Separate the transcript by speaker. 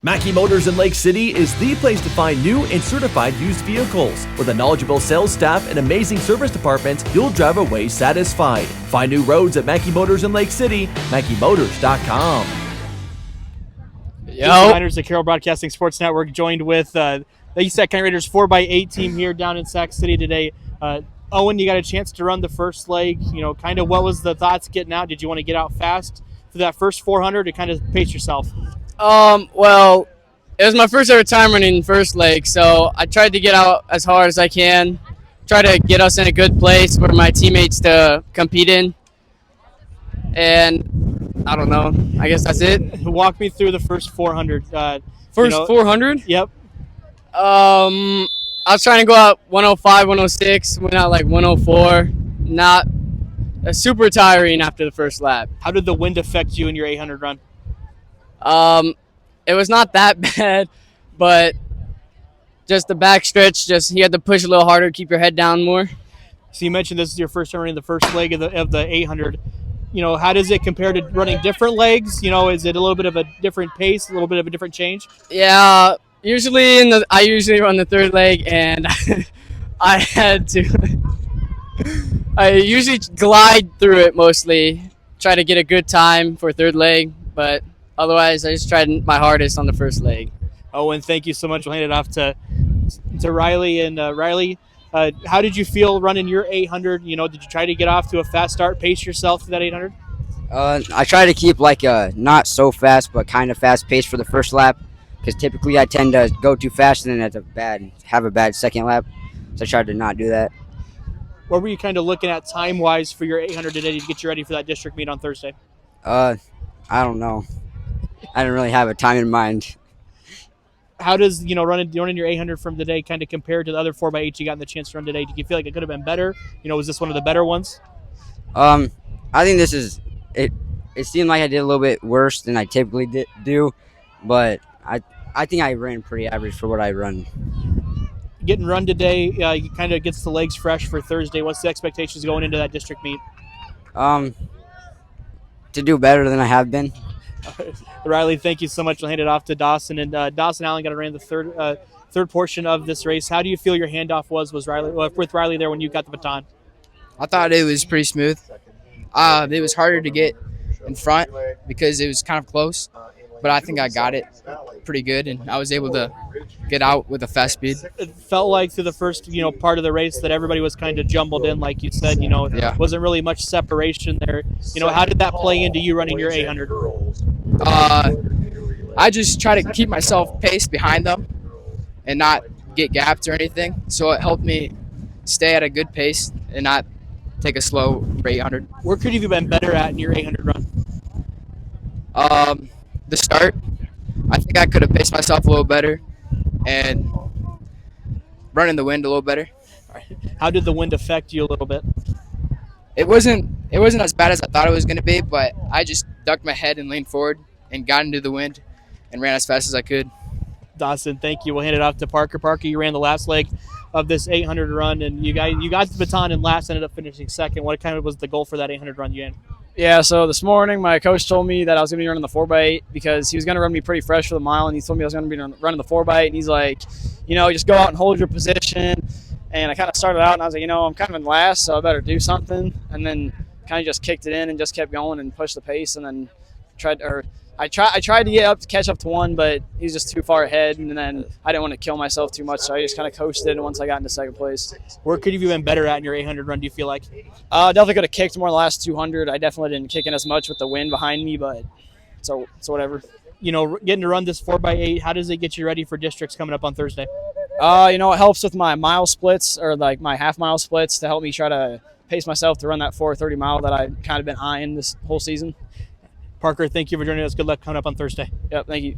Speaker 1: Mackey Motors in Lake City is the place to find new and certified used vehicles. With a knowledgeable sales staff and amazing service departments, you'll drive away satisfied. Find new roads at Mackey Motors in Lake City, MackeyMotors.com.
Speaker 2: Miners, the Carroll Broadcasting Sports Network, joined with the East Sac County Raiders 4x8 team here down in Sac City today. Owen, you got a chance to run the first leg. Kind of what was the thoughts getting out? Did you want to get out fast for that first 400 to kind of pace yourself?
Speaker 3: Well, it was my first ever time running first leg, so I tried to get out as hard as I can, try to get us in a good place for my teammates to compete in. And I don't know, I guess that's it.
Speaker 2: Walk me through the first 400.
Speaker 3: First 400?
Speaker 2: Yep.
Speaker 3: I was trying to go out 105, 106, went out like 104. Not super tiring after the first lap.
Speaker 2: How did the wind affect you in your 800 run?
Speaker 3: It was not that bad, but just the back stretch, you had to push a little harder, keep your head down more.
Speaker 2: So you mentioned this is your first time running the first leg of the 800. How does it compare to running different legs? Is it a little bit of a different pace, a little bit of a different change?
Speaker 3: Yeah, I usually run the third leg, and I usually glide through it mostly, try to get a good time for third leg, but otherwise I just tried my hardest on the first leg.
Speaker 2: And thank you so much. We'll hand it off to Riley. And Riley, how did you feel running your 800? Did you try to get off to a fast start, pace yourself to that 800?
Speaker 4: I try to keep not so fast, but kind of fast pace for the first lap, because typically I tend to go too fast and then have a bad second lap. So I tried to not do that.
Speaker 2: What were you kind of looking at time-wise for your 800 today to get you ready for that district meet on Thursday?
Speaker 4: I don't know. I didn't really have a time in mind.
Speaker 2: How does running your 800 from today kind of compare to the other 4x8 you got in the chance to run today? Do you feel like it could have been better? Was this one of the better ones?
Speaker 4: I think this is it. It seemed like I did a little bit worse than I typically do, but I think I ran pretty average for what I run.
Speaker 2: Getting run today, you kind of gets the legs fresh for Thursday. What's the expectations going into that district meet?
Speaker 4: To do better than I have been.
Speaker 2: Riley, thank you so much. I'll hand it off to Dawson. And Dawson Allen got to run the third portion of this race. How do you feel your handoff was with Riley there when you got the baton?
Speaker 5: I thought it was pretty smooth. It was harder to get in front because it was kind of close, but I think I got it pretty good, and I was able to get out with a fast speed.
Speaker 2: It felt like through the first part of the race that everybody was kind of jumbled in, like you said.
Speaker 5: Yeah.
Speaker 2: Wasn't really much separation there. How did that play into you running your 800?
Speaker 5: I just try to keep myself paced behind them and not get gapped or anything, so it helped me stay at a good pace and not take a slow 800.
Speaker 2: Where could you have been better at in your 800 run?
Speaker 5: The start, I think I could have paced myself a little better and running the wind a little better.
Speaker 2: How did the wind affect you a little bit?
Speaker 5: It wasn't as bad as I thought it was going to be, but I just ducked my head and leaned forward and got into the wind and ran as fast as I could.
Speaker 2: Dawson, thank you. We'll hand it off to Parker. Parker, you ran the last leg of this 800 run, and you got the baton in last, ended up finishing second. What kind of was the goal for that 800 run you in?
Speaker 6: Yeah, so this morning my coach told me that I was going to be running the 4x8 because he was going to run me pretty fresh for the mile, and he told me I was going to be running the 4x8, and he's like, just go out and hold your position. And I kind of started out, and I was like, I'm kind of in last, so I better do something. And then kind of just kicked it in and just kept going and pushed the pace, and then I tried to get up to catch up to one, but he's just too far ahead, and then I didn't want to kill myself too much, so I just kind of coasted once I got into second place.
Speaker 2: Where could you have been better at in your 800 run, do you feel like?
Speaker 6: Definitely could have kicked more in the last 200. I definitely didn't kick in as much with the wind behind me, but so whatever.
Speaker 2: Getting to run this 4x8, how does it get you ready for districts coming up on Thursday?
Speaker 6: It helps with my mile splits or my half mile splits to help me try to pace myself to run that 4:30 mile that I've kind of been eyeing this whole season.
Speaker 2: Parker, thank you for joining us. Good luck coming up on Thursday.
Speaker 6: Yep, thank you.